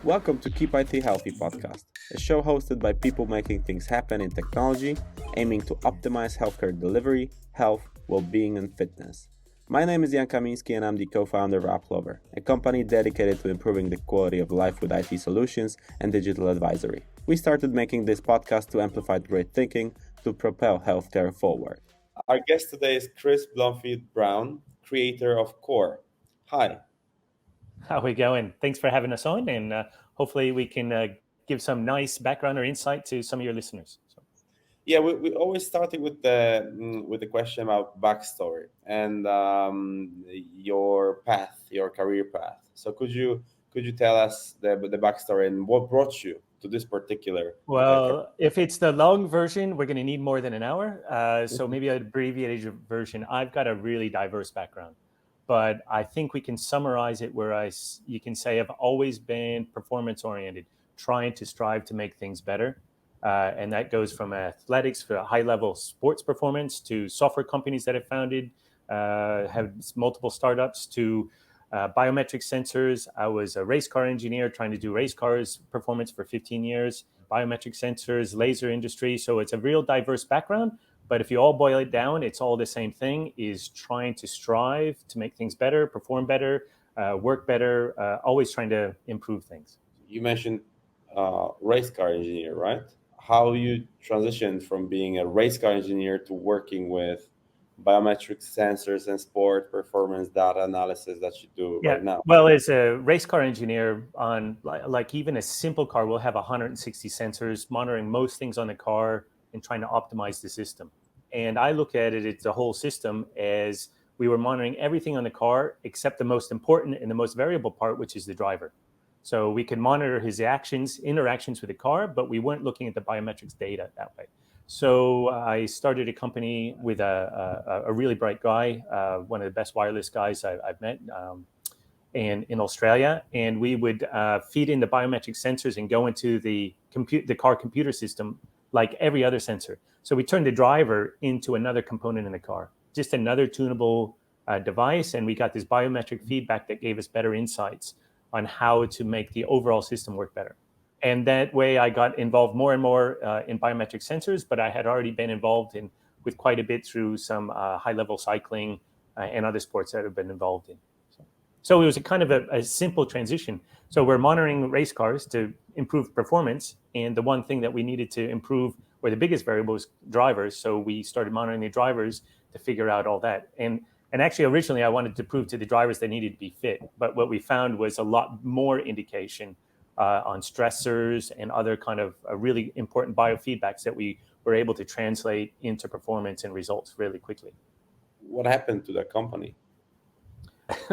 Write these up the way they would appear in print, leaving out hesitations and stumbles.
Welcome to Keep IT Healthy podcast, a show hosted by people making things happen in technology, aiming to optimize healthcare delivery, health, well-being, and fitness. My name is Jan Kamiński and I'm the co-founder of AppLover, a company dedicated to improving the quality of life with IT solutions and digital advisory. We started making this podcast to amplify great thinking to propel healthcare forward. Our guest today is Chris Blomfield-Brown, creator of Core. Hi. How are we going? Thanks for having us on, and hopefully we can give some nice background or insight to some of your listeners. Yeah, we always started with the question about backstory and your path, your career path. So could you tell us the backstory and what brought you to this particular career? Well, if it's the long version, we're going to need more than an hour. So maybe an abbreviated version. I've got a really diverse background, but I think we can summarize it where you can say I've always been performance oriented, trying to strive to make things better. And that goes from athletics for high level sports performance to software companies that I've founded, have multiple startups to biometric sensors. I was a race car engineer trying to do race cars performance for 15 years, biometric sensors, laser industry. So it's a real diverse background. But if you all boil it down, it's all the same thing, is trying to strive to make things better, perform better, work better, always trying to improve things. You mentioned race car engineer, right? How you transitioned from being a race car engineer to working with biometric sensors and sport performance data analysis that you do Yeah, right now? well, as a race car engineer, on like even a simple car will have 160 sensors monitoring most things on the car and trying to optimize the system. And I look at it, it's a whole system, as we were monitoring everything on the car except the most important and the most variable part, which is the driver. So we can monitor his interactions with the car, but we weren't looking at the biometrics data that way. So I started a company with a really bright guy, one of the best wireless guys I've met, and in Australia, and we would feed in the biometric sensors and go into the car computer system like every other sensor. So we turned the driver into another component in the car, just another tunable device, and we got this biometric feedback that gave us better insights on how to make the overall system work better. And that way I got involved more and more in biometric sensors, but I had already been involved with quite a bit through some high-level cycling and other sports that I've been involved in. So it was a kind of a simple transition. So we're monitoring race cars to improve performance, and the one thing that we needed to improve were the biggest variables, drivers. So we started monitoring the drivers to figure out all that. And actually, originally, I wanted to prove to the drivers they needed to be fit. But what we found was a lot more indication on stressors and other kind of really important biofeedbacks that we were able to translate into performance and results really quickly. What happened to that company?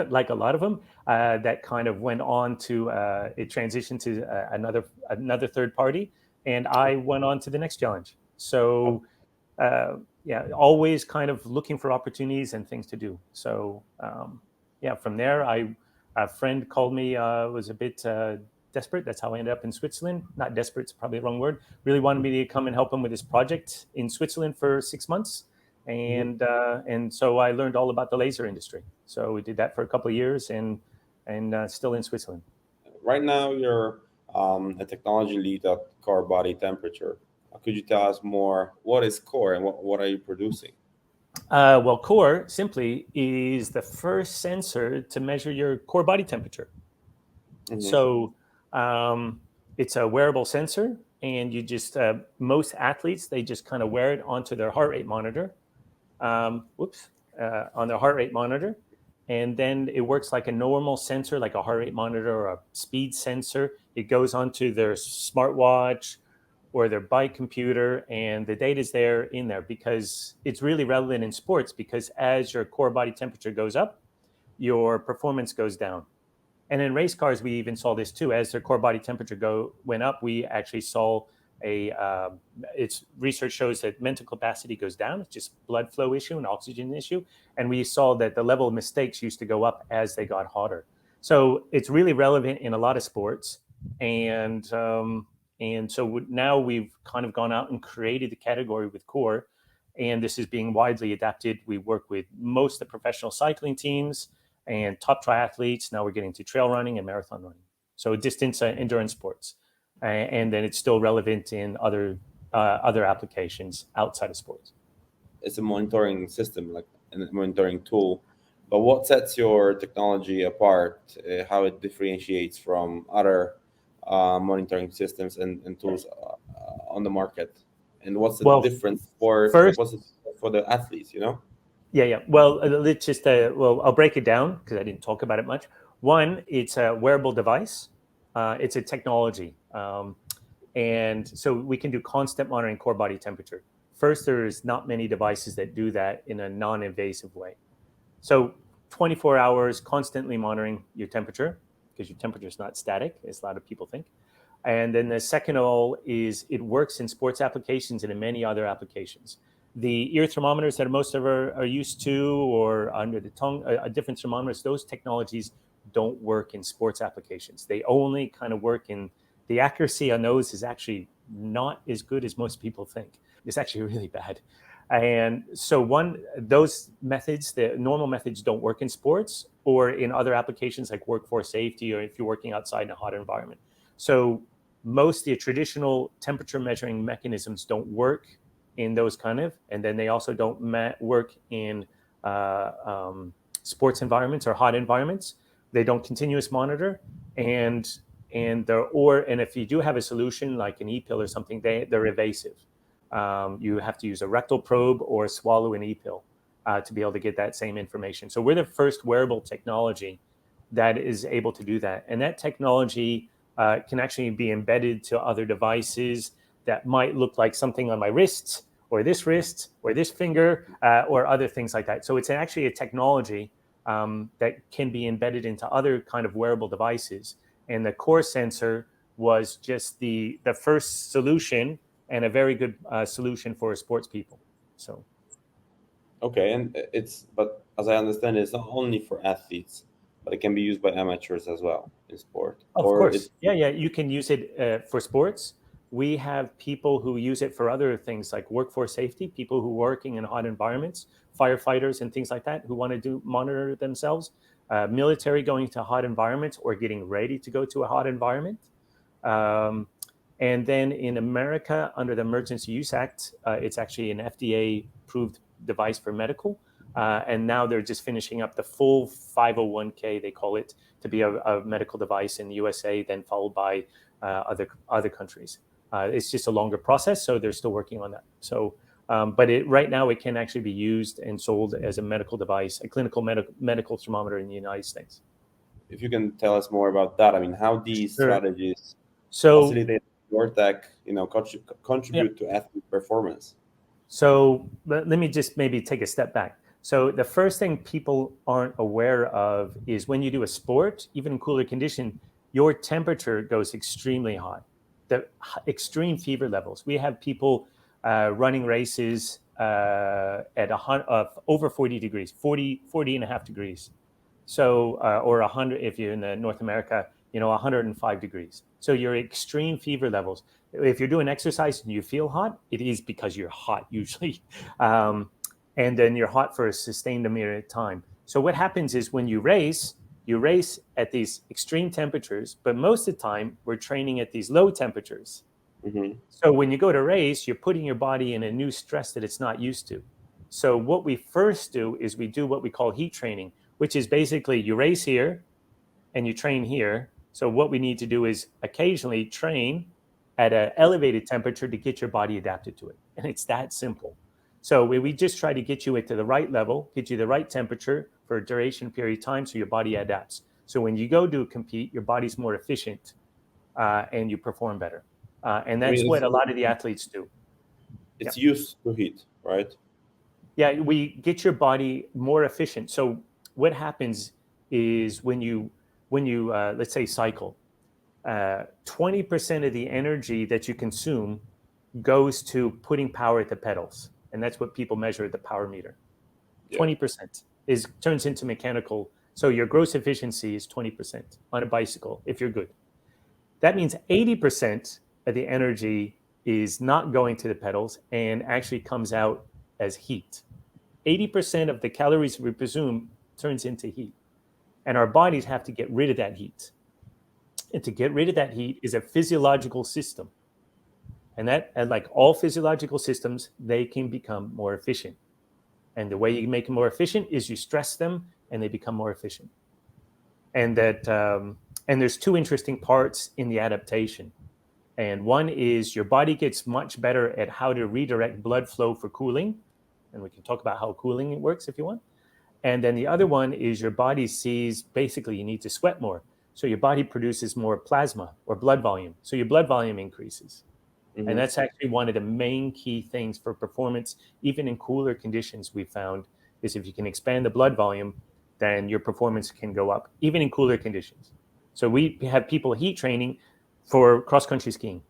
Like a lot of them, that kind of went on to it transitioned to another third party, and I went on to the next challenge. So yeah, always kind of looking for opportunities and things to do. So yeah, from there, a friend called me, was a bit desperate. That's how I ended up in Switzerland. Not desperate, it's probably the wrong word. Really wanted me to come and help him with his project in Switzerland for 6 months. And so I learned all about the laser industry. So we did that for a couple of years, and still in Switzerland. Right now, you're a technology lead at Core Body Temperature. Could you tell us more? What is Core and what are you producing? Well, core simply is the first sensor to measure your core body temperature. Mhm. So it's a wearable sensor, and you just most athletes, they just kind of wear it onto their heart rate monitor. On their heart rate monitor, and then it works like a normal sensor, like a heart rate monitor or a speed sensor. It goes onto their smartwatch or their bike computer, and the data is there in there because it's really relevant in sports, because as your core body temperature goes up, your performance goes down. And in race cars, we even saw this too. As their core body temperature went up, we actually saw its research shows that mental capacity goes down. It's just blood flow issue and oxygen issue. And we saw that the level of mistakes used to go up as they got hotter. So it's really relevant in a lot of sports. And so now we've kind of gone out and created the category with Core, and this is being widely adapted. We work with most of the professional cycling teams and top triathletes. Now we're getting to trail running and marathon running. so distance endurance sports, and then it's still relevant in other applications outside of sports. It's a monitoring system, like a monitoring tool. But what sets your technology apart? How it differentiates from other monitoring systems and tools on the market? And what's the Well, difference for like first, what's it for the athletes? You know? yeah. Well, let's just well, I'll break it down because I didn't talk about it much. One, it's a wearable device. It's a technology, and so we can do constant monitoring core body temperature. First, there's not many devices that do that in a non-invasive way. So 24 hours constantly monitoring your temperature, because your temperature is not static, as a lot of people think. And then the second of all is it works in sports applications and in many other applications. The ear thermometers that most of us are used to, or under the tongue, different thermometers, those technologies don't work in sports applications. They only kind of work in, the accuracy on those is actually not as good as most people think. It's actually really bad. And so those methods, the normal methods, don't work in sports or in other applications like workforce safety, or if you're working outside in a hot environment. So most of the traditional temperature measuring mechanisms don't work in those kind of, and then they also don't work in sports environments or hot environments. They don't continuous monitor, and if you do have a solution like an e-pill or something, they're evasive. You have to use a rectal probe or swallow an e-pill to be able to get that same information. So we're the first wearable technology that is able to do that. And that technology can actually be embedded to other devices that might look like something on my wrist or this finger or other things like that. So it's actually a technology that can be embedded into other kind of wearable devices. And the core sensor was just the first solution, and a very good solution for sports people. So, Okay, and but as I understand, it's not only for athletes, but it can be used by amateurs as well in sport. of Or course, it's yeah, you can use it for sports. We have people who use it for other things like workforce safety, people who are working in hot environments, firefighters and things like that, who want to monitor themselves, military going to hot environments or getting ready to go to a hot environment. Um, And then in America, under the Emergency Use Act, it's actually an FDA-approved device for medical. And now they're just finishing up the full 501(k), they call it, to be a medical device in the USA, then followed by other countries. It's just a longer process, so they're still working on that. So, but right now it can actually be used and sold as a medical device, a clinical medical thermometer in the United States. if you can tell us more about that. I mean, how these Sure. strategies So, facilitate your tech, yeah. contribute to athlete performance. So let me just maybe take a step back. So the first thing people aren't aware of is when you do a sport, even in cooler condition, your temperature goes extremely high. The extreme fever levels. We have people running races at over 40 degrees, 40 and a half degrees. So, or 100, if you're in the North America, 105 degrees. So your extreme fever levels. If you're doing exercise and you feel hot, it is because you're hot usually. And then you're hot for a sustained period of time. So what happens is when you race at these extreme temperatures, but most of the time we're training at these low temperatures. Mm-hmm. So when you go to race, you're putting your body in a new stress that it's not used to. So what we first do is we do what we call heat training, which is basically you race here and you train here. So what we need to do is occasionally train at an elevated temperature to get your body adapted to it. And it's that simple. So we just try to get you to the right level, get you the right temperature for a duration period of time so your body adapts. So when you go to compete, your body's more efficient and you perform better. And I that's mean, what a lot of the athletes do. Yeah. it's used to heat, right? Yeah, we get your body more efficient. So what happens is when you let's say cycle, 20% of the energy that you consume goes to putting power at the pedals, and that's what people measure at the power meter. Yeah. 20% is turns into mechanical. So your gross efficiency is 20% on a bicycle if you're good. That means 80% of the energy is not going to the pedals and actually comes out as heat. 80% of the calories we consume turns into heat, and our bodies have to get rid of that heat. And to get rid of that heat is a physiological system. And like all physiological systems, they can become more efficient. And the way you make them more efficient is you stress them and they become more efficient. And there's two interesting parts in the adaptation. And one is your body gets much better at how to redirect blood flow for cooling. And we can talk about how cooling works if you want. And then the other one is your body sees basically you need to sweat more. So your body produces more plasma or blood volume. So your blood volume increases. And that's actually one of the main key things for performance, even in cooler conditions, we found is if you can expand the blood volume, then your performance can go up, even in cooler conditions. So we have people heat training for cross-country skiing,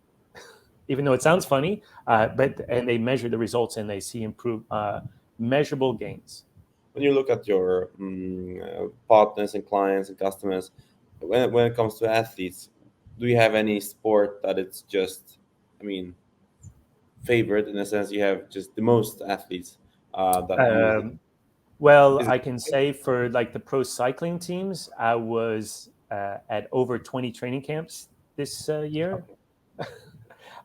even though it sounds funny, and they measure the results and they see improved measurable gains. When you look at your partners and clients and customers, when it comes to athletes, do you have any sport that it's just, I mean, favorite in a sense? You have just the most athletes that use it. Well, Is I can say for like the pro cycling teams, I was at over 20 training camps this year. okay.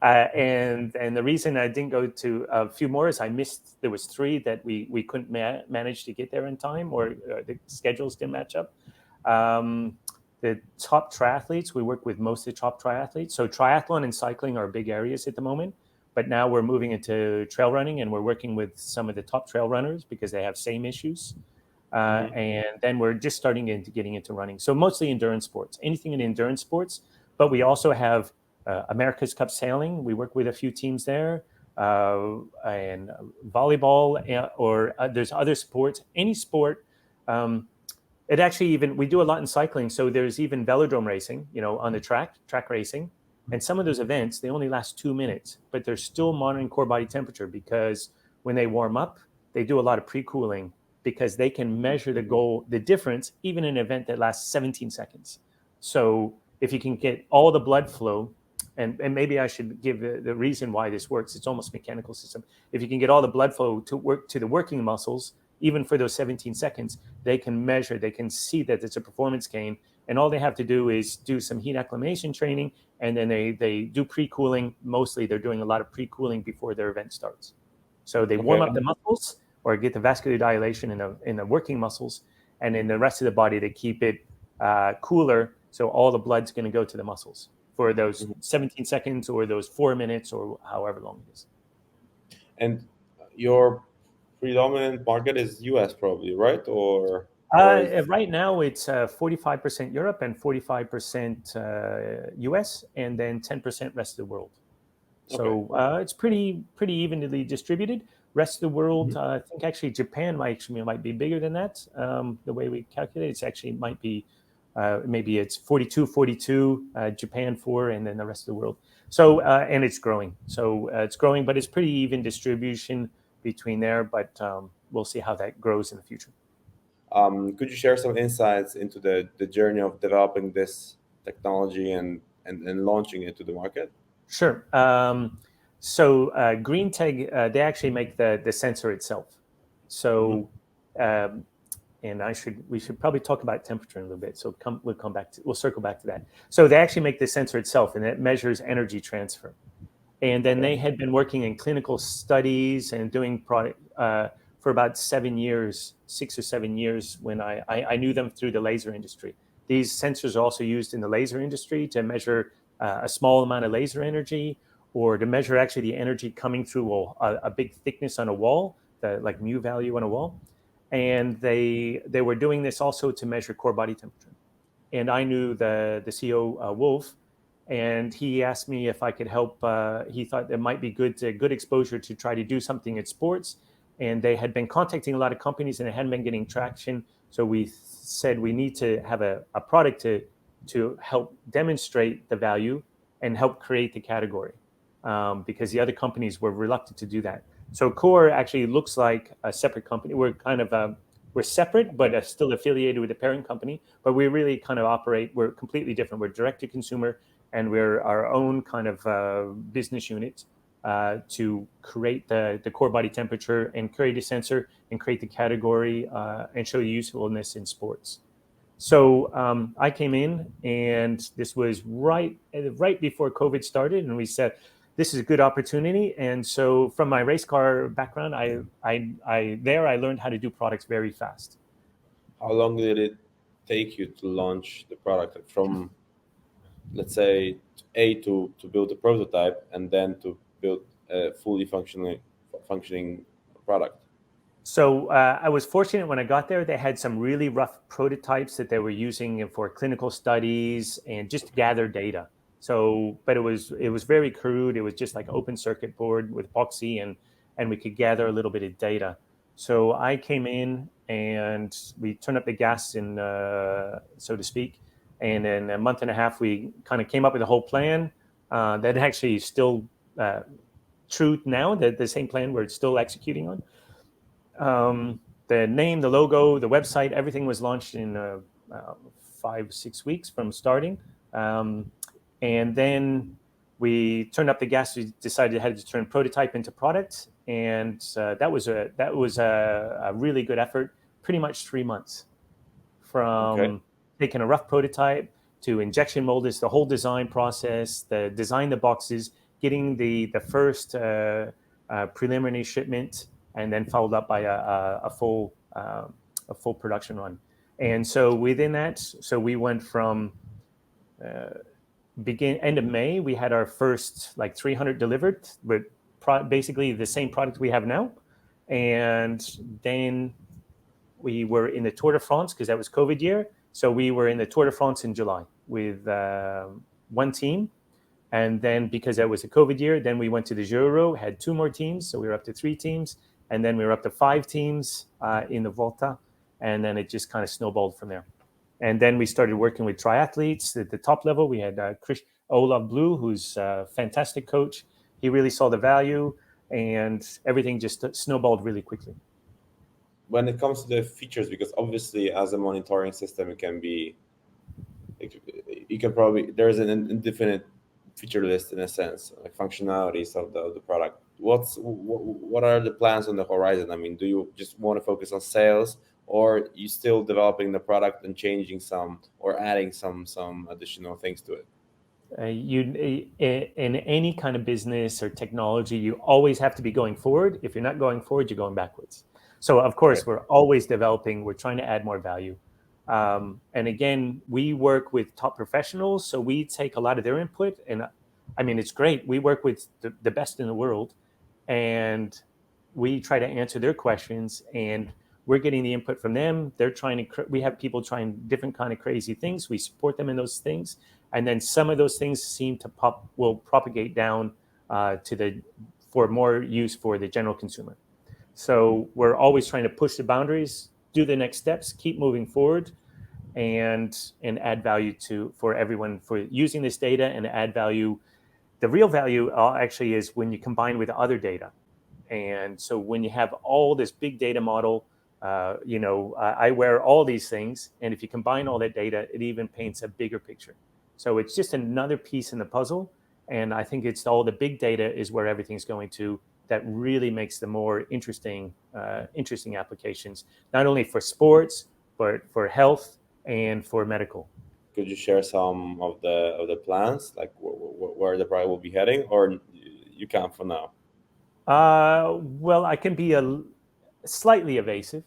And the reason I didn't go to a few more is I missed. There was three that we couldn't manage to get there in time, or the schedules didn't match up. The top triathletes, we work with most of the top triathletes. So triathlon and cycling are big areas at the moment. But now we're moving into trail running, and we're working with some of the top trail runners because they have same issues. And then we're just starting into getting into running. So mostly endurance sports, anything in endurance sports. But we also have America's Cup sailing. We work with a few teams there, and volleyball, or there's other sports. Any sport. It actually even we do a lot in cycling. So there's even velodrome racing, on the track racing. And some of those events, they only last 2 minutes, but they're still monitoring core body temperature because when they warm up, they do a lot of pre-cooling because they can measure the difference, even in an event that lasts 17 seconds. So if you can get all the blood flow, and maybe I should give the reason why this works, it's almost a mechanical system. If you can get all the blood flow to work to the working muscles, even for those 17 seconds, they can measure, they can see that it's a performance gain. And all they have to do is do some heat acclimation training, and then they do pre-cooling. Mostly they're doing a lot of pre-cooling before their event starts. So they warm up the muscles or get the vascular dilation in the working muscles, and in the rest of the body, they keep it cooler. So all the blood's going to go to the muscles for those 17 seconds or those 4 minutes or however long it is. And your predominant market is US probably, right? Or is Right now, it's 45% Europe and 45% US, and then 10% rest of the world. okay. So it's pretty evenly distributed. Rest of the world, I think actually Japan might be bigger than that. The way we calculate it's actually might be maybe it's 42, Japan 4, and then the rest of the world. So and it's growing. So it's growing, but it's pretty even distribution between there. But we'll see how that grows in the future. Could you share some insights into the journey of developing this technology and launching it to the market? Sure. So Green Tag, they actually make the sensor itself. So, and we should probably talk about temperature in a little bit. So we'll circle back to that. So they actually make the sensor itself, and it measures energy transfer. And then they had been working in clinical studies and doing product for about 7 years, 6 or 7 years, when I knew them through the laser industry. These sensors are also used in the laser industry to measure a small amount of laser energy, or to measure actually the energy coming through a big thickness on a wall, the like mu value on a wall. And they were doing this also to measure core body temperature. And I knew the CEO, Wolf, and he asked me if I could help. He thought it might be good exposure to try to do something in sports. And they had been contacting a lot of companies and it hadn't been getting traction. So we said we need to have a product to help demonstrate the value and help create the category, because the other companies were reluctant to do that. So Core actually looks like a separate company. We're kind of we're separate, but still affiliated with the parent company. But we really kind of operate. We're completely different. We're direct to consumer, and we're our own kind of business unit to create the core body temperature and create a sensor and create the category and show the usefulness in sports. So I came in, and this was right before COVID started, and we said this is a good opportunity. And so, from my race car background, I learned how to do products very fast. How long did it take you to launch the product from, let's say, A to build a prototype and then to build a fully functioning product? So I was fortunate when I got there. They had some really rough prototypes that they were using for clinical studies and just to gather data. So, but it was very crude. It was just like open circuit board with epoxy, and we could gather a little bit of data. So I came in and we turned up the gas, in so to speak. And in a month and a half, we kind of came up with a whole plan that actually is still true now. The same plan we're still executing on. The name, the logo, the website, everything was launched in 5 6 weeks from starting. Um, and then we turned up the gas. We decided had to turn prototype into product, and that was a really good effort. Pretty much 3 months Okay. from taking a rough prototype to injection molders, the whole design process, the design the boxes, getting the first preliminary shipment, and then followed up by a full production run. And so within that, so we went from end of May, we had our first like 300 delivered with basically the same product we have now. And then we were in the Tour de France because that was COVID year. So we were in the Tour de France in July with one team. And then because that was a COVID year, then we went to the Giro, had two more teams. So we were up to three teams. And then we were up to five teams in the Volta. And then it just kind of snowballed from there. And then we started working with triathletes at the top level. We had Olav Blue, who's a fantastic coach. He really saw the value, and everything just snowballed really quickly. When it comes to the features, because obviously as a monitoring system, it can be, you can probably, there's an indefinite feature list in a sense, like functionalities of the product. What are the plans on the horizon? I mean, do you just want to focus on sales, or you still developing the product and changing some or adding some additional things to it? In any kind of business or technology, you always have to be going forward. If you're not going forward, you're going backwards. So of Right. course, we're always developing. We're trying to add more value. And again, we work with top professionals, so we take a lot of their input. And I mean, it's great. We work with the best in the world, and we try to answer their questions. And we're getting the input from them. They're trying to. We have people trying different kind of crazy things. We support them in those things, and then some of those things will propagate down for more use for the general consumer. So we're always trying to push the boundaries, do the next steps, keep moving forward, and add value for everyone for using this data and add value. The real value actually is when you combine with other data. And so when you have all this big data model, I wear all these things, and if you combine all that data, it even paints a bigger picture. So it's just another piece in the puzzle, and I think it's all the big data is where everything's going to. That really makes the more interesting applications, not only for sports but for health and for medical. Could you share some of the plans, like where the product will be heading, or you can't for now? Well, I can be slightly evasive.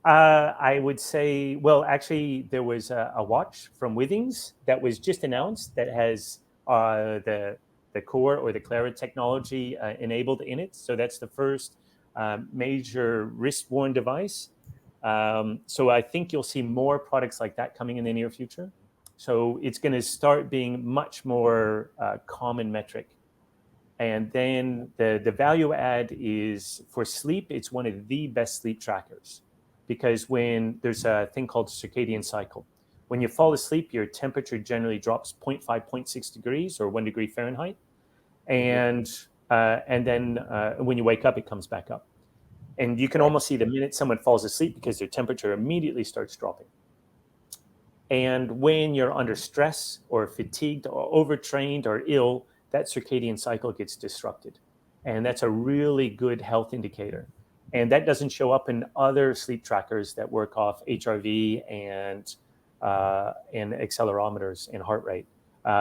I would say, well, actually, there was a watch from Withings that was just announced that has the core or the Clara technology enabled in it. So that's the first major wrist-worn device. So I think you'll see more products like that coming in the near future. So it's going to start being much more common metric. And then the value add is for sleep. It's one of the best sleep trackers because when there's a thing called circadian cycle, when you fall asleep, your temperature generally drops zero point 0.5, zero point 0.6 degrees or 1 degree Fahrenheit. And then when you wake up, it comes back up. And you can Right. almost see the minute someone falls asleep because their temperature immediately starts dropping. And when you're under stress or fatigued or overtrained or ill, that circadian cycle gets disrupted. And that's a really good health indicator. and that doesn't show up in other sleep trackers that work off HRV and accelerometers and heart rate.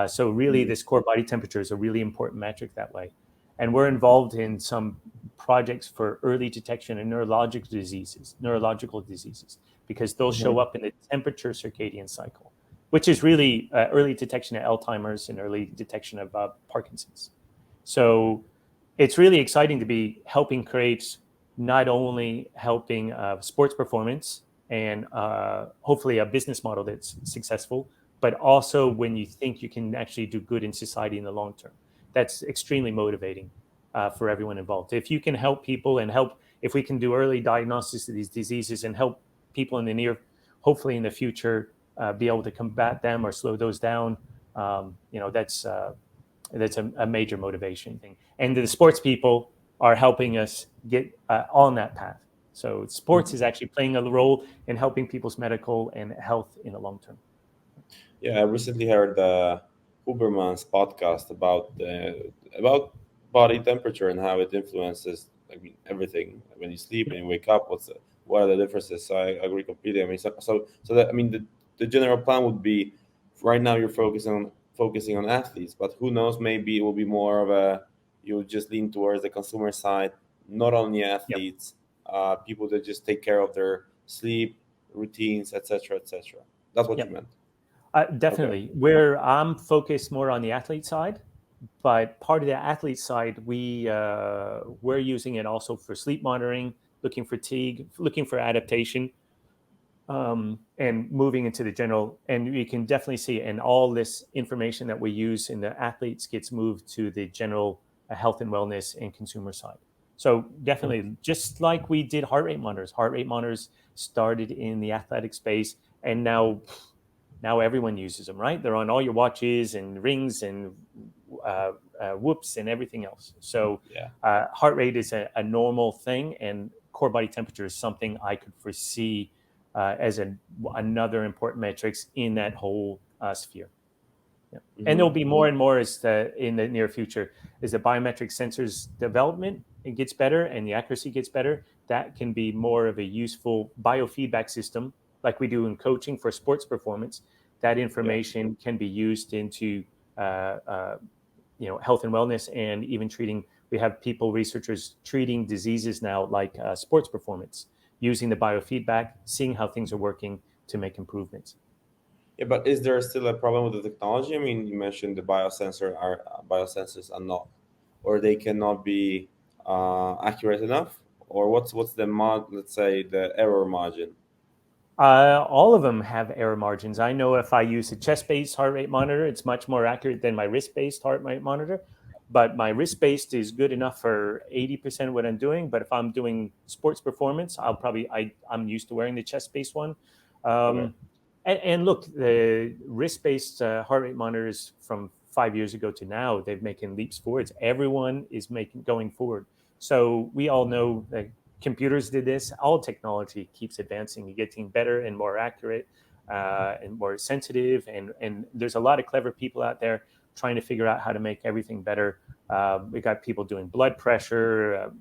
So really, Mhm. this core body temperature is a really important metric that way. And we're involved in some projects for early detection of neurological diseases, because they'll show Mhm. up in the temperature circadian cycle, which is really early detection of Alzheimer's and early detection of Parkinson's. So it's really exciting to be helping create, not only helping sports performance and hopefully a business model that's successful, but also when you think you can actually do good in society in the long term. That's extremely motivating for everyone involved. If you can help people and if we can do early diagnosis of these diseases and help people in the hopefully in the future, be able to combat them or slow those down, that's a major motivation thing. And the sports people are helping us get on that path. So sports is Mhm. actually playing a role in helping people's medical and health in the long term. Yeah, I recently heard Huberman's podcast about body temperature and how it influences, I mean, everything. When you sleep and you wake up, what are the differences? So I agree completely. I mean, so that, I mean, the general plan would be, right now you're focusing on athletes, but who knows? Maybe it will be more of a, you'll just lean towards the consumer side, not only Yep. athletes, people that just take care of their sleep routines, etc., etc. That's what you Yep. meant. Okay. Definitely. Where I'm focused more on the athlete side, but part of the athlete side, we're using it also for sleep monitoring, looking for fatigue, looking for adaptation, and moving into the general. And you can definitely see, and all this information that we use in the athletes gets moved to the general health and wellness and consumer side. So definitely, just like we did heart rate monitors started in the athletic space, and now everyone uses them, right? They're on all your watches and rings and whoops and everything else. So Yeah. heart rate is a normal thing, and core body temperature is something I could foresee as another important metrics in that whole sphere. Yeah. And there'll Hmm. be more and more in the near future as the biometric sensors development it gets better and the accuracy gets better. That can be more of a useful biofeedback system, like we do in coaching for sports performance. That Yeah. information can be used into uh, uh, health and wellness, and even treating. We have people, researchers, treating diseases now like sports performance, using the biofeedback, seeing how things are working to make improvements. Yeah, but is there still a problem with the technology? I mean, you mentioned the biosensors are not, or they cannot be accurate enough, or what's the let's say the error margin? All of them have error margins. I know if I use a chest-based heart rate monitor, it's much more accurate than my wrist-based heart rate monitor. But my wrist-based is good enough for 80% of what I'm doing. But if I'm doing sports performance, I'm used to wearing the chest-based one. Okay. Um, and look, the wrist-based heart rate monitors from 5 years ago to now, they're making leaps forwards. Everyone is making going forward. So we all know that computers did this. All technology keeps advancing, getting better and more accurate and more sensitive. And there's a lot of clever people out there trying to figure out how to make everything better. We got people doing blood pressure,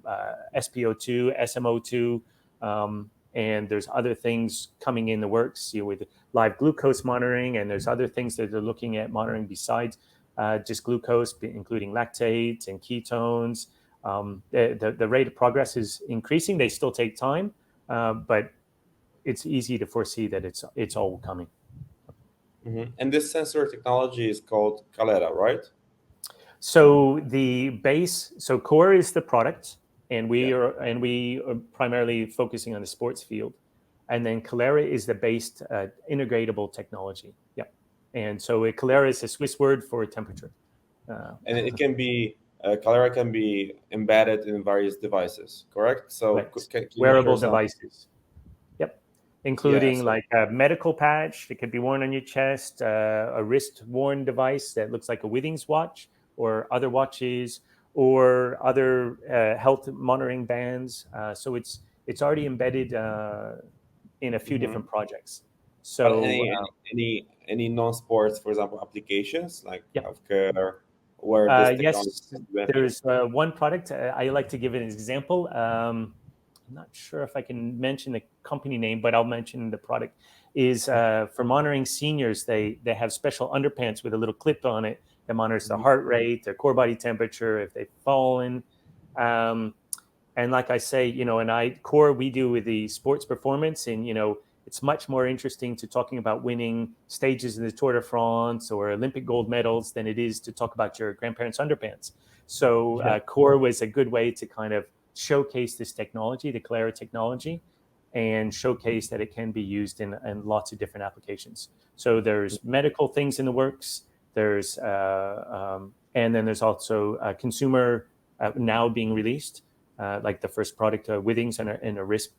SpO2, SMO2, and there's other things coming in the works, with live glucose monitoring, and there's other things that they're looking at monitoring besides just glucose, including lactates and ketones. The rate of progress is increasing. They still take time, but it's easy to foresee that it's all coming. And this sensor technology is called Calera, right? So core is the product, and Yeah. we are primarily focusing on the sports field, and then Calera is the based integratable technology. Yep. And so Calera is a Swiss word for temperature. Uh, And it can be Calera can be embedded in various devices, correct? So right. can you share Wearable some? devices. Yep. Yeah. Including So like a medical patch that could be worn on your chest, a wrist worn device that looks like a Withings watch or other watches, or other health monitoring bands. So it's already embedded in a few mhm. different projects. But So any non-sports, for example, applications like yeah. healthcare, where this technology Yes, has benefit? there's one product I like to give it an example. I'm not sure if I can mention the company name, but I'll mention the product, is for monitoring seniors. They have special underpants with a little clip on it that monitors their heart rate, their core body temperature, if they've fallen. And like I say, core we do with the sports performance, and it's much more interesting to talking about winning stages in the Tour de France or Olympic gold medals than it is to talk about your grandparents' underpants. So core was a good way to kind of showcase this technology, the Clara technology, and showcase that it can be used in lots of different applications. So there's medical things in the works. There's and then there's also consumer now being released, like the first product, Withings and a wrist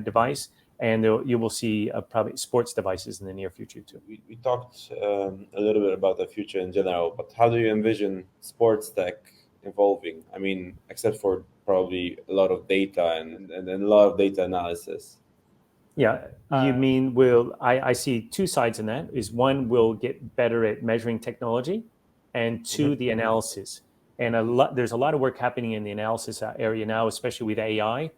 device. And you will see probably sports devices in the near future too. We talked a little bit about the future in general, but how do you envision sports tech evolving? I mean, except for probably a lot of data and a lot of data analysis. Yeah, you mean I see two sides in that. Is one, will get better at measuring technology, and two, the analysis. And there's a lot of work happening in the analysis area now, especially with AI.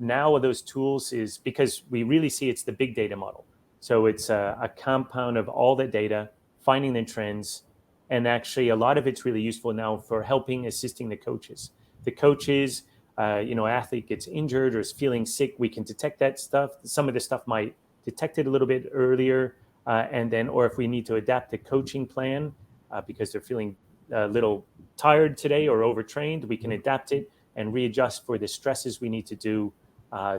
Now those tools is because we really see it's the big data model. So it's a compound of all the data, finding the trends, and actually a lot of it's really useful now for helping, assisting the coaches. The coaches, athlete gets injured or is feeling sick, we can detect that stuff. Some of the stuff might detect it a little bit earlier, or if we need to adapt the coaching plan because they're feeling a little tired today or overtrained, we can adapt it and readjust for the stresses we need to do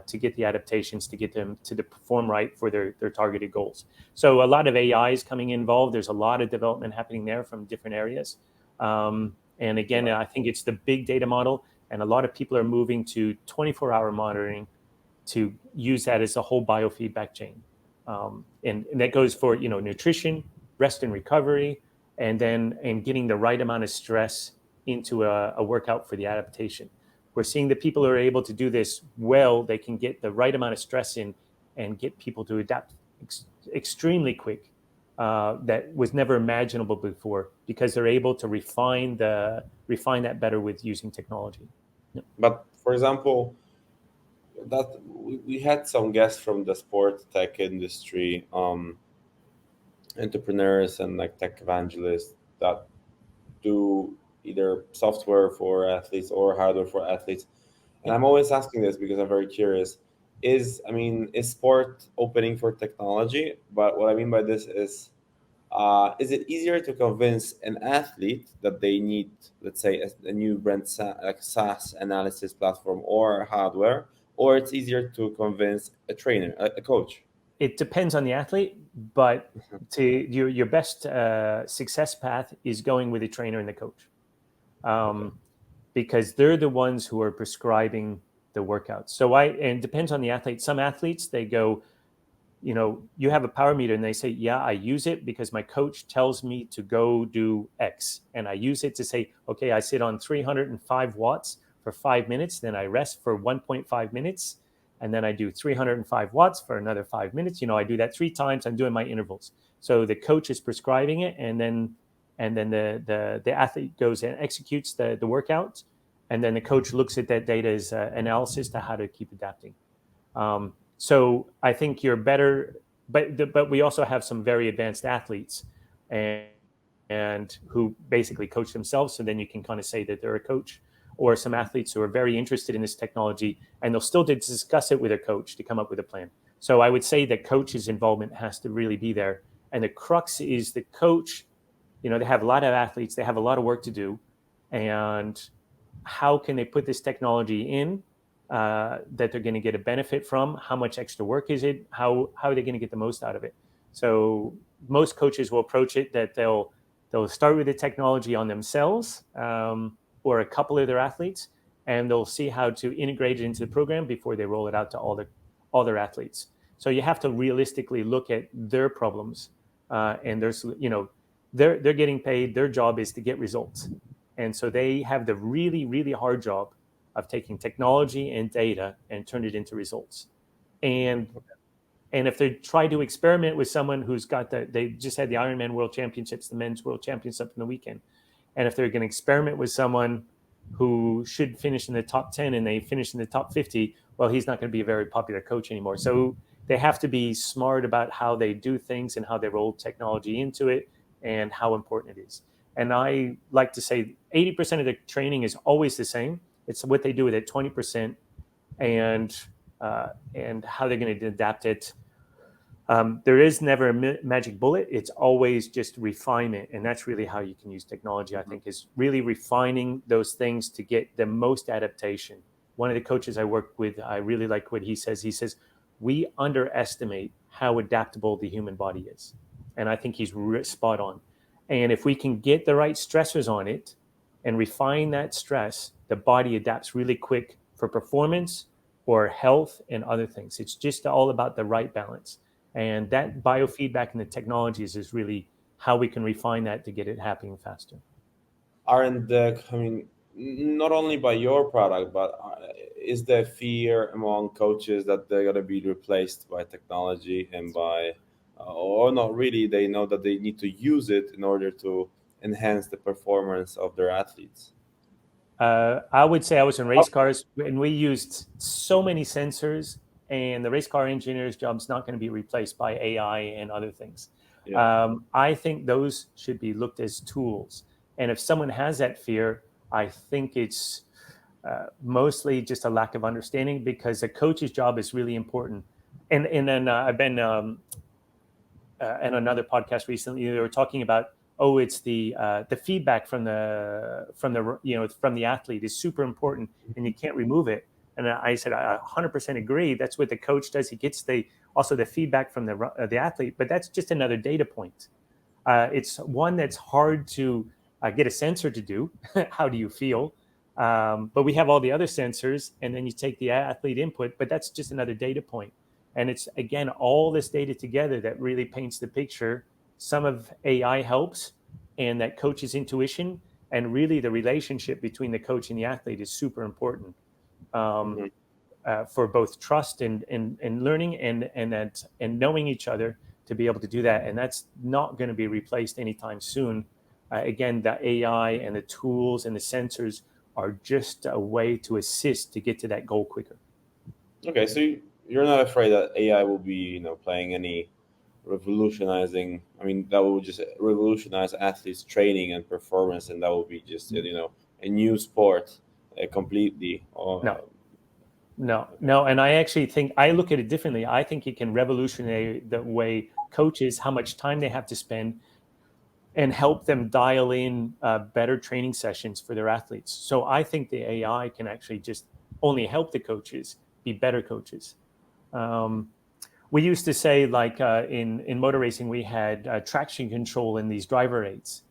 to get the adaptations, to get them to perform right for their targeted goals. So a lot of AI is coming involved. There's a lot of development happening there from different areas. And again, I think it's the big data model, and a lot of people are moving to 24-hour monitoring to use that as a whole biofeedback chain. And that goes for, nutrition, rest and recovery, and getting the right amount of stress into a workout for the adaptation. We're seeing that people are able to do this well. They can get the right amount of stress in and get people to adapt extremely quick. That was never imaginable before, because they're able to refine that better with using technology. Yep. But for example, that we had some guests from the sport tech industry, entrepreneurs and like tech evangelists that do either software for athletes or hardware for athletes. And I'm always asking this because I'm very curious. Is sport opening for technology? But what I mean by this is it easier to convince an athlete that they need, let's say, a new brand like SaaS analysis platform or hardware, or it's easier to convince a trainer, a coach? It depends on the athlete, but your best success path is going with the trainer and the coach, because they're the ones who are prescribing the workouts. And it depends on the athlete. Some athletes, they go, you have a power meter, and they say, yeah, I use it because my coach tells me to go do X. And I use it to say, okay, I sit on 305 watts for 5 minutes, then I rest for 1.5 minutes. And then I do 305 watts for another 5 minutes. I do that 3 times. I'm doing my intervals. So the coach is prescribing it, and then the athlete goes and executes the workout, and then the coach looks at that data as analysis to how to keep adapting. So I think you're better, but we also have some very advanced athletes and who basically coach themselves. So then you can kind of say that they're a coach, or some athletes who are very interested in this technology, and they'll still discuss it with their coach to come up with a plan. So I would say that coach's involvement has to really be there. And the crux is the coach, they have a lot of athletes, they have a lot of work to do. And how can they put this technology in that they're going to get a benefit from? How much extra work is it? How are they going to get the most out of it? So most coaches will approach it that they'll start with the technology on themselves, or a couple of their athletes, and they'll see how to integrate it into the program before they roll it out to all their athletes. So you have to realistically look at their problems, and they're getting paid. Their job is to get results, and so they have the really, really hard job of taking technology and data and turn it into results. And if they try to experiment with someone who's got they just had the Ironman World Championships, the men's World Championships up in the weekend. And if they're going to experiment with someone who should finish in the top 10 and they finish in the top 50, well, he's not going to be a very popular coach anymore. So they have to be smart about how they do things and how they roll technology into it and how important it is. And I like to say 80% of the training is always the same. It's what they do with it, 20%, and how they're going to adapt it. There is never a magic bullet. It's always just refinement. And that's really how you can use technology, I think, is really refining those things to get the most adaptation. One of the coaches I work with, I really like what he says. He says, we underestimate how adaptable the human body is. And I think he's spot on. And if we can get the right stressors on it and refine that stress, the body adapts really quick for performance or health and other things. It's just all about the right balance. And that biofeedback and the technologies is really how we can refine that to get it happening faster. Aren't the, I mean, not only by your product, but is there fear among coaches that they're going to be replaced by technology and by, or not really, they know that they need to use it in order to enhance the performance of their athletes? I would say I was in race cars and we used so many sensors, and the race car engineer's job's not going to be replaced by AI and other things. Yeah. I think those should be looked as tools. And if someone has that fear, I think it's mostly just a lack of understanding, because a coach's job is really important. And then I've been in another podcast recently. They were talking about, oh, it's the feedback from the athlete is super important, and you can't remove it. And I said, I 100% agree. That's what the coach does. He gets also the feedback from the athlete, but that's just another data point. It's one that's hard to get a sensor to do. How do you feel? But we have all the other sensors, and then you take the athlete input, but that's just another data point. And it's, again, all this data together that really paints the picture. Some of AI helps, and that coach's intuition, and really the relationship between the coach and the athlete is super important Mhm. for both trust and learning and knowing each other to be able to do that. And that's not going to be replaced anytime soon. Again, the AI and the tools and the sensors are just a way to assist to get to that goal quicker. Okay, so you're not afraid that AI will be, playing any revolutionizing. I mean, that will just revolutionize athletes' training and performance, and that will be just, a new sport completely. No, no. And I actually think, I look at it differently. I think it can revolutionize the way coaches, how much time they have to spend, and help them dial in better training sessions for their athletes. So I think the AI can actually just only help the coaches be better coaches. We used to say, like in motor racing, we had traction control in these driver aids.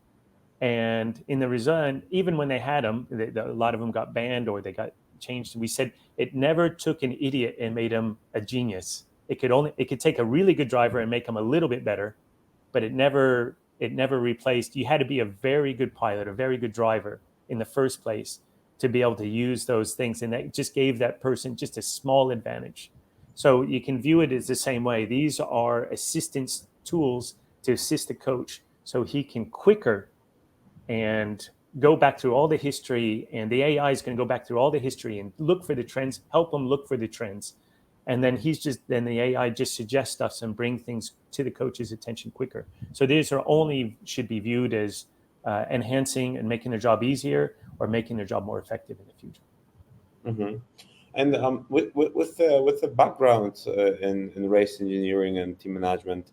And in the result, even when they had them, a lot of them got banned or they got changed. We said it never took an idiot and made him a genius. It could take a really good driver and make him a little bit better, but it never replaced. You had to be a very good pilot, a very good driver in the first place to be able to use those things, and that just gave that person just a small advantage. So you can view it as the same way. These are assistance tools to assist the coach so he can quicker and go back through all the history, and the AI is going to go back through all the history and look for the trends, help them look for the trends. And then then the AI just suggests stuff and bring things to the coach's attention quicker. So these are only should be viewed as enhancing and making their job easier or making their job more effective in the future. Hmm. And with the background in race engineering and team management,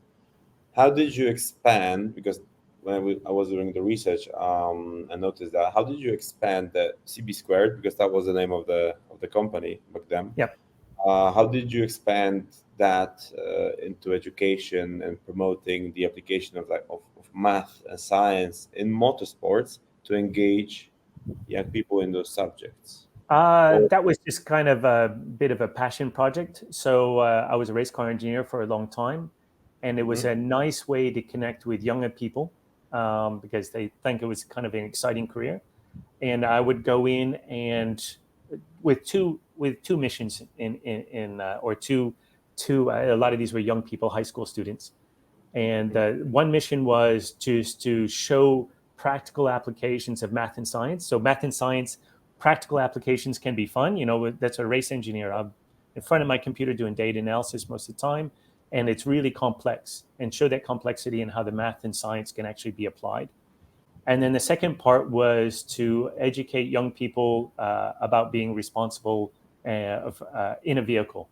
how did you expand? Because I was doing the research, I noticed that. How did you expand the CB squared? Because that was the name of the company back then. Yep. How did you expand that into education and promoting the application of math and science in motorsports to engage young people in those subjects? Or That was just kind of a bit of a passion project. So I was a race car engineer for a long time, and it was Mhm. a nice way to connect with younger people because they think it was kind of an exciting career. And I would go in and with two missions in or two a lot of these were young people, high school students, and one mission was just to show practical applications of math and science. So math and science practical applications can be fun. That's a race engineer. I'm in front of my computer doing data analysis most of the time, and it's really complex, and show that complexity and how the math and science can actually be applied. And then the second part was to educate young people about being responsible in a vehicle,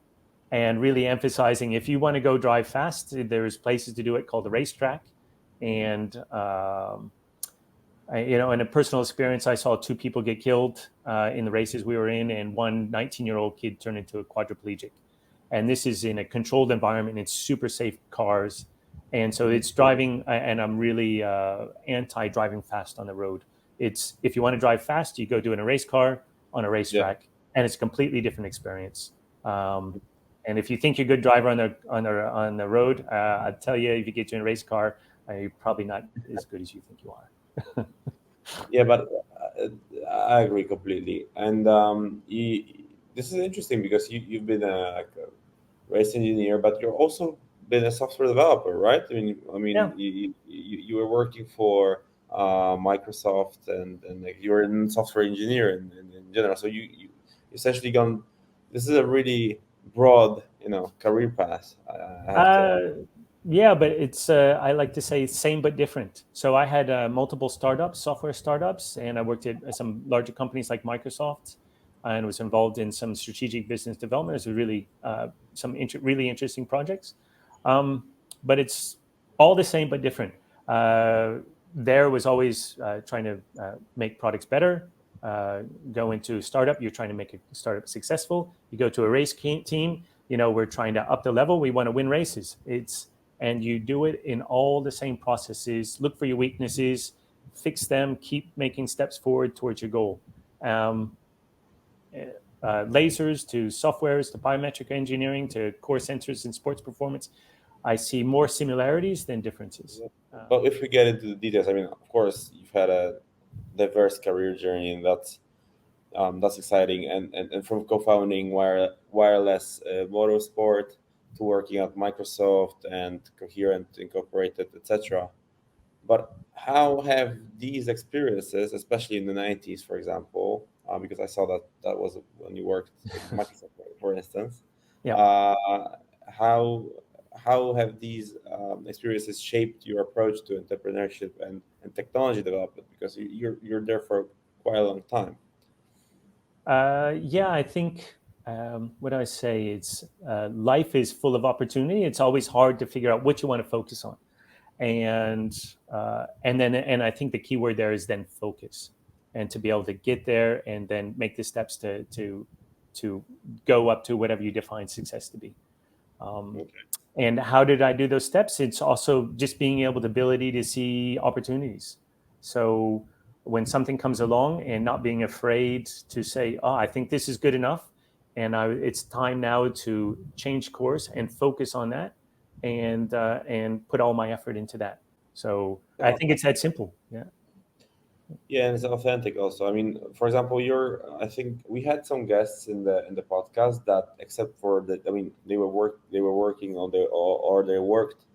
and really emphasizing if you want to go drive fast, there's places to do it called the racetrack. And in a personal experience, I saw two people get killed in the races we were in, and one 19-year-old kid turned into a quadriplegic. And this is in a controlled environment. It's super safe cars. And so it's driving, and I'm really anti-driving fast on the road. It's if you want to drive fast, you go do it in a race car on a racetrack, and it's a completely different experience. And if you think you're a good driver on the road, I tell you, if you get you in a race car, you're probably not as good as you think you are. Yeah, but I agree completely. And this is interesting because you've been a race engineer, but you're also been a software developer, right? Yeah. You were working for Microsoft, and like you're a software engineer in general. So you essentially gone. This is a really broad, career path. I have to. Uh, yeah, but it's I like to say same but different. So I had multiple startups, software startups, and I worked at some larger companies like Microsoft, and was involved in some strategic business development. It was really some really interesting projects. Um, but it's all the same but different. There was always trying to make products better. Go into startup, you're trying to make a startup successful. You go to a race team, we're trying to up the level. We want to win races. And you do it in all the same processes. Look for your weaknesses, fix them, keep making steps forward towards your goal. Um, Lasers to softwares to biometric engineering to core sensors and sports performance. I see more similarities than differences. But if we get into the details, of course, you've had a diverse career journey, and that's exciting. And from co-founding wireless motorsport to working at Microsoft and Coherent Incorporated, etc. But how have these experiences, especially in the 90s, for example, because I saw that was when you worked at Microsoft, for instance, Yeah. uh, how how have these experiences shaped your approach to entrepreneurship and technology development? Because you're there for quite a long time. Yeah, I think what do I say? It's life is full of opportunity. It's always hard to figure out what you want to focus on, and I think the key word there is then focus, and to be able to get there and then make the steps to go up to whatever you define success to be. Um, Okay. and how did I do those steps? It's also just being able the ability to see opportunities. So when something comes along and not being afraid to say, "Oh, I think this is good enough," and it's time now to change course and focus on that, and put all my effort into that. So I think it's that simple. Yeah. Yeah, and it's authentic also. For example, I think we had some guests in the podcast that, except for the, they were working on their, or they worked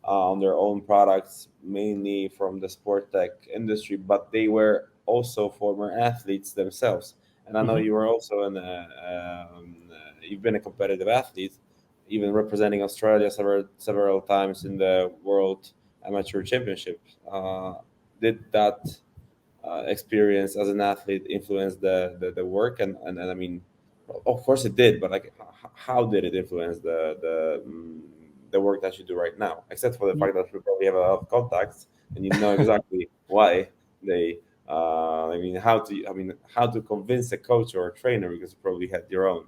on their own products, mainly from the sport tech industry, but they were also former athletes themselves. And I know Hmm. you were also you've been a competitive athlete, even representing Australia several times in the World Amateur Championship. Did that experience as an athlete influence the work? And of course it did, but like how did it influence the work that you do right now, except for the fact that you probably have a lot of contacts and you know exactly why they how to convince a coach or a trainer, because you probably had your own.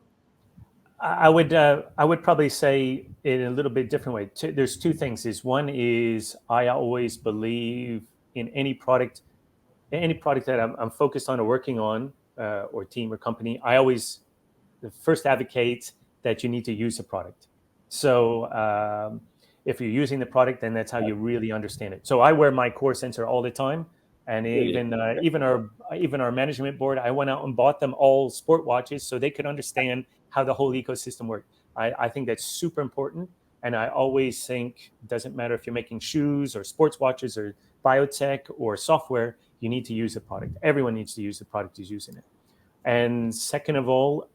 I would probably say it in a little bit different way. There's two things. Is one is I always believe in any product that I'm focused on or working on, or team or company. I always first advocate that you need to use the product. So if you're using the product, then that's how you really understand it. So I wear my core sensor all the time, and Really? even our management board, I went out and bought them all sport watches so they could understand how the whole ecosystem worked. I think that's super important, and I always think it doesn't matter if you're making shoes or sports watches or biotech or software, you need to use the product. Everyone needs to use the product who's using it. And second of all,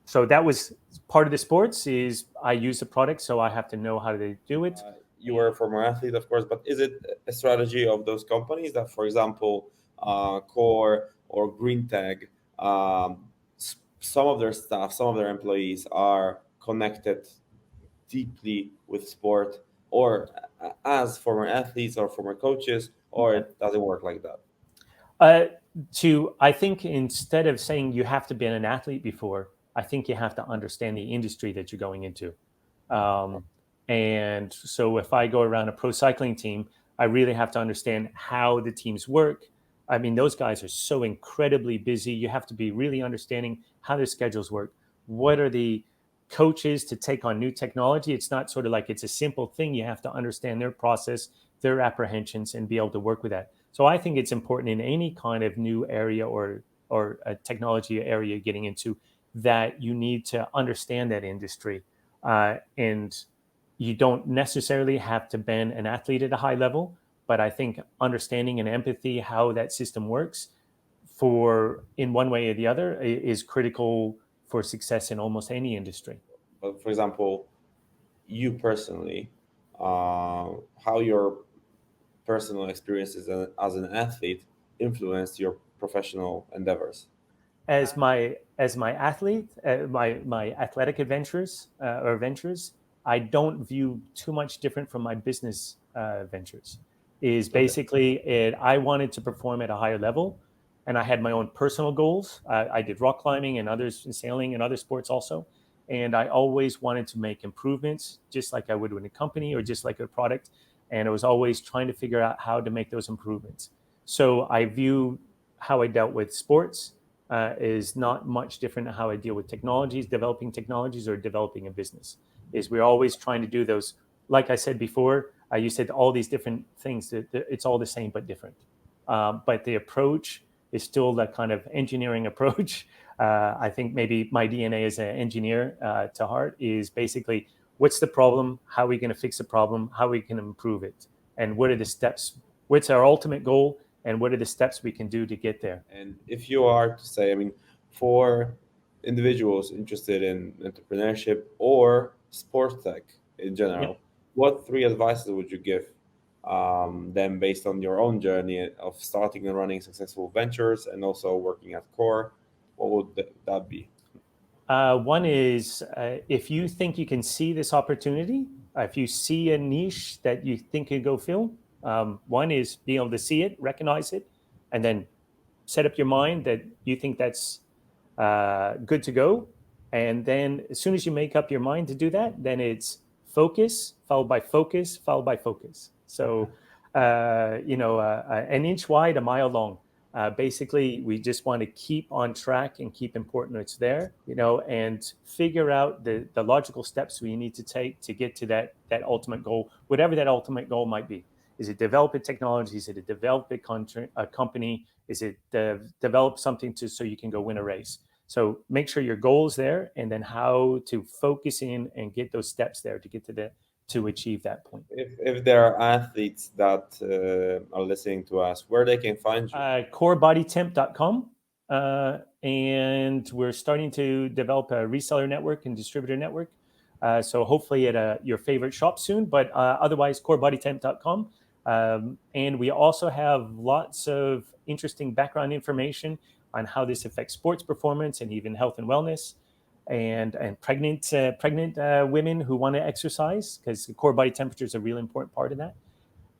so that was part of the sports is I use the product, so I have to know how to do it. You were a former athlete, of course, but is it a strategy of those companies that, for example, Core or Green Tag, some of their staff, some of their employees are connected deeply with sport, or as former athletes or former coaches, or Okay. it doesn't work like that? Uh, I think instead of saying you have to be an athlete before, I think you have to understand the industry that you're going into. Um, and so if I go around a pro cycling team, I really have to understand how the teams work. I mean, those guys are so incredibly busy. You have to be really understanding how their schedules work. What are the coaches to take on new technology? It's not sort of like it's a simple thing. You have to understand their process, their apprehensions, and be able to work with that. So I think it's important in any kind of new area or a technology area getting into that you need to understand that industry. And you don't necessarily have to be an athlete at a high level, but I think understanding and empathy how that system works for in one way or the other is critical for success in almost any industry. But for example, you personally, how your personal experiences as an athlete influenced your professional endeavors? As my athlete, my athletic adventures or ventures, I don't view too much different from my business ventures. Is Okay. basically it. I wanted to perform at a higher level, and I had my own personal goals. I did rock climbing and others, and sailing and other sports also, and I always wanted to make improvements, just like I would with a company or just like a product. And I was always trying to figure out how to make those improvements. So I view how I dealt with sports is not much different than how I deal with technologies, developing technologies, or developing a business. Is we're always trying to do those. Like I said before, you said all these different things. It's all the same but different. But the approach is still that kind of engineering approach. I think maybe my DNA as an engineer to heart is basically what's the problem, how are we going to fix the problem, how we can improve it, and what are the steps, what's our ultimate goal, and what are the steps we can do to get there. And if you are to say, I mean, for individuals interested in entrepreneurship or sports tech in Yeah. general, what three advices would you give them based on your own journey of starting and running successful ventures and also working at Core? What would that be? One is if you think you can see this opportunity, if you see a niche that you think could go fill, one is being able to see it, recognize it, and then set up your mind that you think that's good to go. And then as soon as you make up your mind to do that, then it's focus, followed by focus, followed by focus. So, an inch wide, a mile long. Basically, we just want to keep on track and keep important it's there, and figure out the logical steps we need to take to get to that ultimate goal, whatever that ultimate goal might be. Is it develop a technology? Is it a develop a company? Is it develop something so you can go win a race? So make sure your goal is there, and then how to focus in and get those steps there to get to achieve that point. If there are athletes that are listening to us, where they can find you? Corebodytemp.com. And we're starting to develop a reseller network and distributor network. So hopefully at your favorite shop soon, but otherwise corebodytemp.com. And we also have lots of interesting background information on how this affects sports performance and even health and wellness, and pregnant women who want to exercise, because the core body temperature is a really important part of that.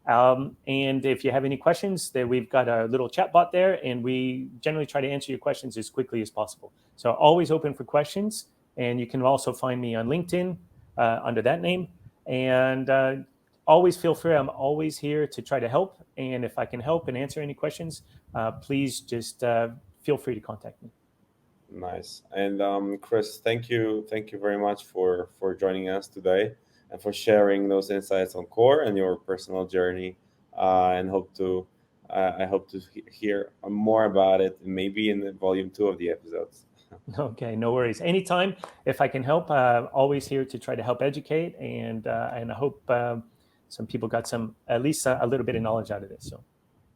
And if you have any questions, there we've got a little chat bot there, and we generally try to answer your questions as quickly as possible. So always open for questions, and you can also find me on LinkedIn under that name. And always feel free. I'm always here to try to help. And if I can help and answer any questions, please just feel free to contact me. Nice. And Chris, thank you very much for joining us today and for sharing those insights on Core and your personal journey. And I hope to hear more about it, maybe in the volume 2 of the episodes. Okay, no worries. Anytime, if I can help, always here to try to help educate, and I hope some people got at least a little bit of knowledge out of this. So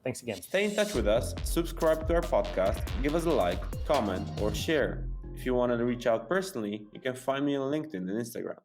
Thanks again. Stay in touch with us, subscribe to our podcast, give us a like, comment, or share. If you want to reach out personally, you can find me on LinkedIn and Instagram.